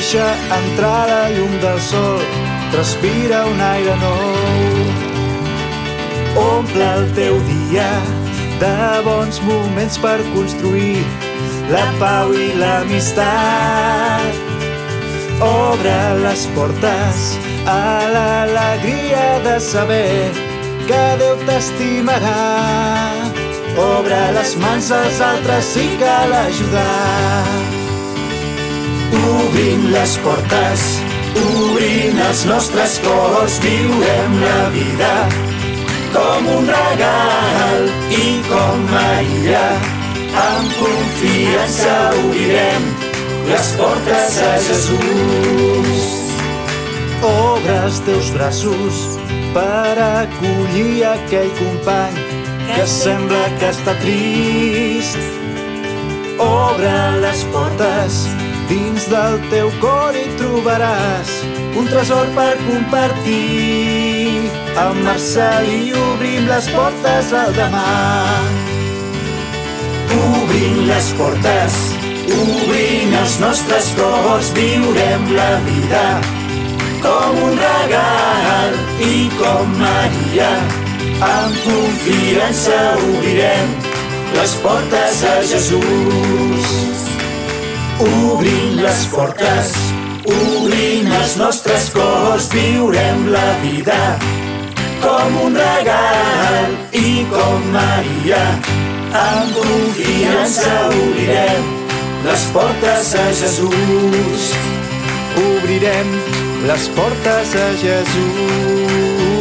Deixa entrar la llum del sol, respira un aire nou. Omple el teu dia de bons moments per construir la pau i l'amistat. Obre les portes a l'alegria de saber que Déu t'estimarà. Obre les mans als altres si cal ajudar. Obrint les portes, obrint els nostres cors, viurem la vida com un regal i com Maria. Amb confiança obrirem les portes a Jesús. Obre els teus braços per acollir aquell company que sembla que està trist. Obre les portes, dins del teu cor hi trobaràs un tresor per compartir. Amb Marcel i obrim les portes al demà. Obrint les portes, obrint els nostres cors, viurem la vida com un regal i com Maria. Amb confiança obrirem les portes a Jesús. Obrint les portes, obrint els nostres cors, viurem la vida com un regal i com Maria. Amb confiança obrirem les portes a Jesús. Obrirem les portes a Jesús.